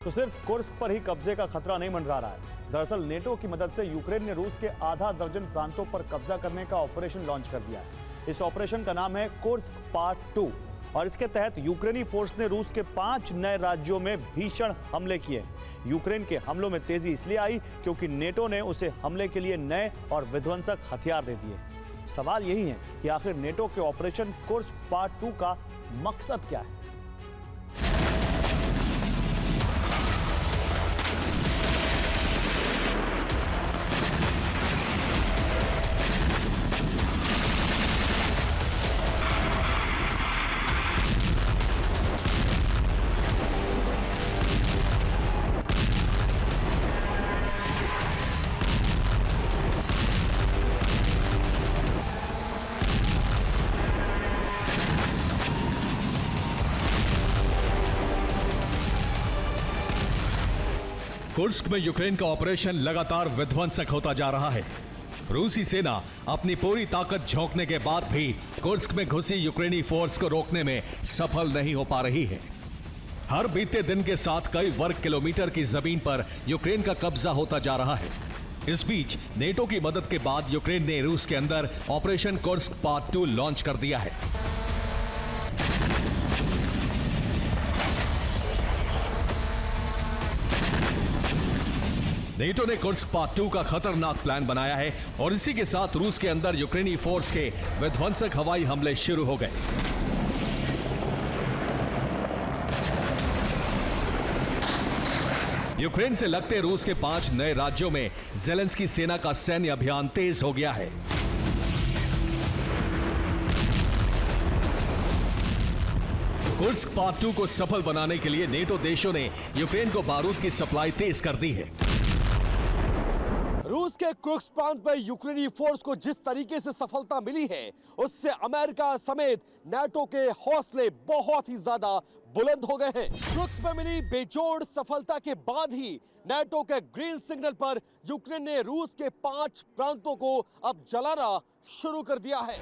तो सिर्फ कुर्स्क पर ही कब्जे का खतरा नहीं मंडरा रहा है। दरअसल नेटो की मदद से यूक्रेन ने रूस के आधा दर्जन प्रांतों पर कब्जा करने का ऑपरेशन लॉन्च कर दिया है। इस ऑपरेशन का नाम है कुर्स्क पार्ट 2 और इसके तहत यूक्रेनी फोर्स ने रूस के 5 नए राज्यों में भीषण हमले किए। यूक्रेन के हमलों में तेजी इसलिए आई क्योंकि नेटो ने उसे हमले के लिए नए और विध्वंसक हथियार दे दिए। सवाल यही है कि आखिर नेटो के ऑपरेशन कुर्स्क पार्ट 2 का मकसद क्या है। कुर्स्क में यूक्रेन का ऑपरेशन लगातार विध्वंसक होता जा रहा है। रूसी सेना अपनी पूरी ताकत झोंकने के बाद भी कुर्स्क में घुसी यूक्रेनी फोर्स को रोकने में सफल नहीं हो पा रही है। हर बीते दिन के साथ कई वर्ग किलोमीटर की जमीन पर यूक्रेन का कब्जा होता जा रहा है। इस बीच नेटो की मदद के बाद यूक्रेन ने रूस के अंदर ऑपरेशन कुर्स्क पार्ट 2 लॉन्च कर दिया है। नेटो ने कुर्स्क पार्ट 2 का खतरनाक प्लान बनाया है और इसी के साथ रूस के अंदर यूक्रेनी फोर्स के विध्वंसक हवाई हमले शुरू हो गए। यूक्रेन से लगते रूस के 5 नए राज्यों में ज़ेलेंस्की सेना का सैन्य अभियान तेज हो गया है। कुर्स्क पार्ट 2 को सफल बनाने के लिए नेटो देशों ने यूक्रेन को बारूद की सप्लाई तेज कर दी है। रूस के कुर्स्क प्रांत पर यूक्रेनी फोर्स को जिस तरीके से सफलता मिली है उससे अमेरिका समेत नाटो के हौसले बहुत ही ज्यादा बुलंद हो गए हैं। कुर्स्क में मिली बेजोड़ सफलता के बाद ही नाटो के ग्रीन सिग्नल पर यूक्रेन ने रूस के 5 प्रांतों को अब जलाना शुरू कर दिया है।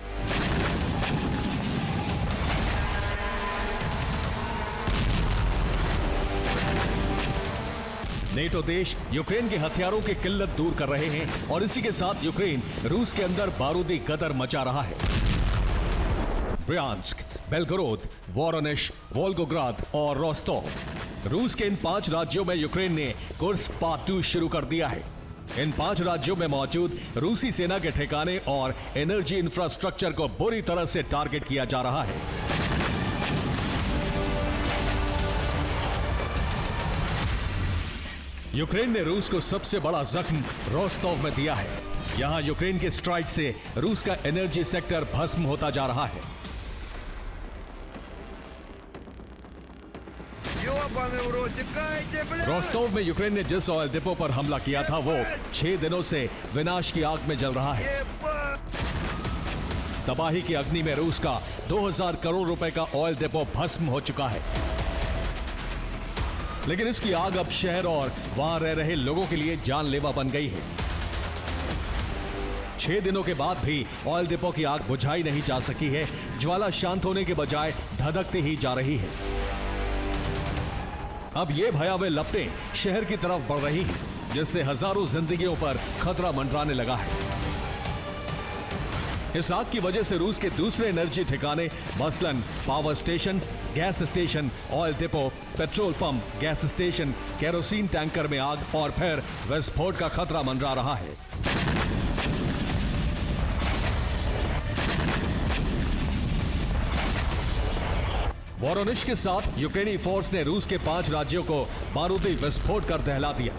नेटो देश यूक्रेन के हथियारों की किल्लत दूर कर रहे हैं और इसी के साथ यूक्रेन रूस के अंदर बारूदी गदर मचा रहा है। ब्रियांस्क, बेलगोरोद, वोरोनिश, वोल्गोग्राद और रोस्टोव, रूस के इन 5 राज्यों में यूक्रेन ने कुर्स्क पार्ट 2 शुरू कर दिया है। इन 5 राज्यों में मौजूद रूसी सेना के ठिकाने और एनर्जी इंफ्रास्ट्रक्चर को बुरी तरह से टारगेट किया जा रहा है। यूक्रेन ने रूस को सबसे बड़ा जख्म रोस्टोव में दिया है। यहां यूक्रेन के स्ट्राइक से रूस का एनर्जी सेक्टर भस्म होता जा रहा है। रोस्टोव में यूक्रेन ने जिस ऑयल डिपो पर हमला किया था वो 6 दिनों से विनाश की आग में जल रहा है। तबाही की अग्नि में रूस का 2000 करोड़ रुपए का ऑयल डिपो भस्म हो चुका है। लेकिन इसकी आग अब शहर और वहां रह रहे लोगों के लिए जानलेवा बन गई है। 6 दिनों के बाद भी ऑयल डिपो की आग बुझाई नहीं जा सकी है। ज्वाला शांत होने के बजाय धधकती ही जा रही है। अब ये भयावह लपटें शहर की तरफ बढ़ रही हैं, जिससे हजारों जिंदगियों पर खतरा मंडराने लगा है। इस आग की वजह से रूस के दूसरे एनर्जी ठिकाने मसलन power station, gas station, oil depot, petrol pump, gas station, kerosene tanker में आग और फिर विस्फोट का खतरा मंडरा रहा है। वोरोनिश के साथ यूक्रेनी फोर्स ने रूस के 5 राज्यों को बारूदी विस्फोट कर दहला दिया।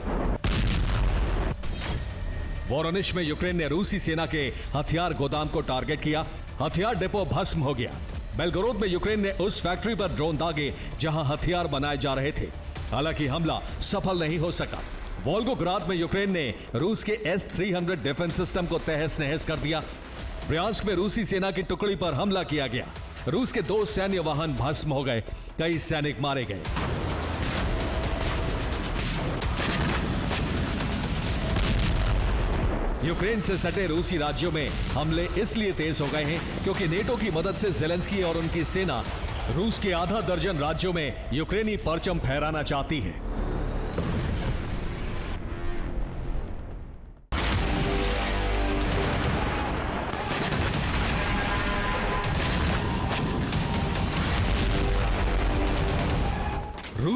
वोरोनिश में यूक्रेन ने रूसी सेना के हथियार गोदाम को टारगेट किया। हथियार डिपो भस्म हो गया। बेलगोरोद में यूक्रेन ने उस फैक्ट्री पर ड्रोन दागे जहां हथियार बनाए जा रहे थे। हालांकि हमला सफल नहीं हो सका। वोल्गोग्राद में यूक्रेन ने रूस के S-300 डिफेंस सिस्टम को तहस नहस कर दिया। ब्रियांस्क में रूसी सेना की टुकड़ी पर हमला किया गया। रूस के 2 सैन्य वाहन भस्म हो गए। कई सैनिक मारे गए। यूक्रेन से सटे रूसी राज्यों में हमले इसलिए तेज हो गए हैं क्योंकि नेटो की मदद से ज़ेलेंस्की और उनकी सेना रूस के आधा दर्जन राज्यों में यूक्रेनी परचम फहराना चाहती है।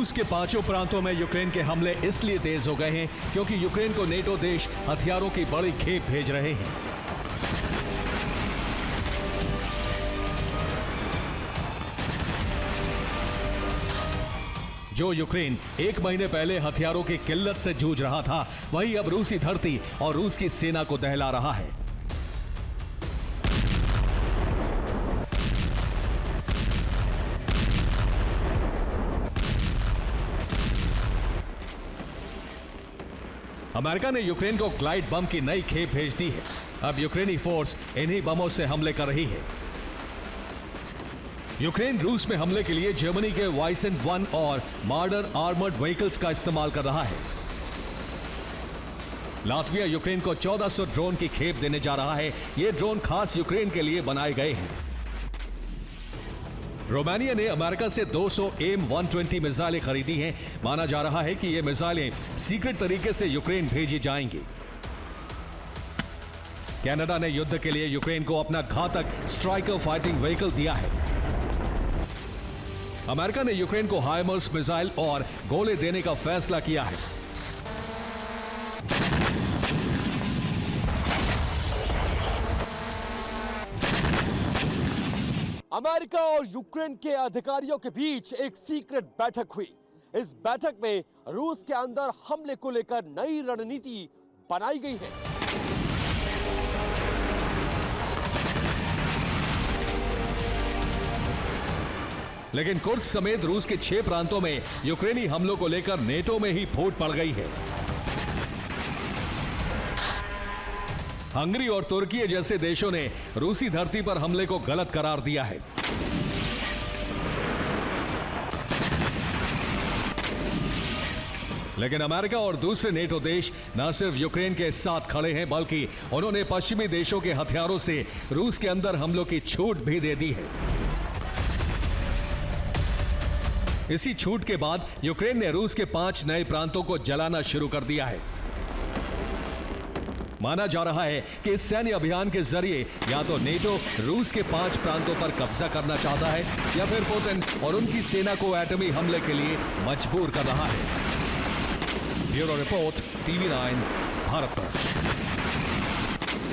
रूस के पांचों प्रांतों में यूक्रेन के हमले इसलिए तेज हो गए हैं क्योंकि यूक्रेन को नेटो देश हथियारों की बड़ी खेप भेज रहे हैं। जो यूक्रेन एक महीने पहले हथियारों की किल्लत से जूझ रहा था, वही अब रूसी धरती और रूस की सेना को दहला रहा है। अमेरिका ने यूक्रेन को ग्लाइड बम की नई खेप भेज दी है। अब यूक्रेनी फोर्स इन्हीं बमों से हमले कर रही है। यूक्रेन रूस में हमले के लिए जर्मनी के वाइसेंट 1 और मार्डर आर्मर्ड व्हीकल्स का इस्तेमाल कर रहा है। लातविया यूक्रेन को 1400 ड्रोन की खेप देने जा रहा है। ये ड्रोन खास यूक्रेन के लिए बनाए गए हैं। रोमानिया ने अमेरिका से 200 M120 मिसाइलें खरीदी हैं। माना जा रहा है कि ये मिसाइलें सीक्रेट तरीके से यूक्रेन भेजी जाएंगी। कनाडा ने युद्ध के लिए यूक्रेन को अपना घातक स्ट्राइकर फाइटिंग व्हीकल दिया है। अमेरिका ने यूक्रेन को हाइमर्स मिसाइल और गोले देने का फैसला किया है। अमेरिका और यूक्रेन के अधिकारियों के बीच एक सीक्रेट बैठक हुई। इस बैठक में रूस के अंदर हमले को लेकर नई रणनीति बनाई गई है। लेकिन कुर्स्क समेत रूस के 6 प्रांतों में यूक्रेनी हमलों को लेकर नेटो में ही फूट पड़ गई है। हंगरी और तुर्की जैसे देशों ने रूसी धरती पर हमले को गलत करार दिया है। लेकिन अमेरिका और दूसरे नेटो देश न सिर्फ यूक्रेन के साथ खड़े हैं, बल्कि उन्होंने पश्चिमी देशों के हथियारों से रूस के अंदर हमलों की छूट भी दे दी है। इसी छूट के बाद यूक्रेन ने रूस के 5 नए प्रांतों को जलाना शुरू कर दिया है। माना जा रहा है कि इस सैन्य अभियान के जरिए या तो नेटो रूस के 5 प्रांतों पर कब्जा करना चाहता है या फिर पुतिन और उनकी सेना को एटमी हमले के लिए मजबूर कर रहा है। Bureau report, TV9, Bharat.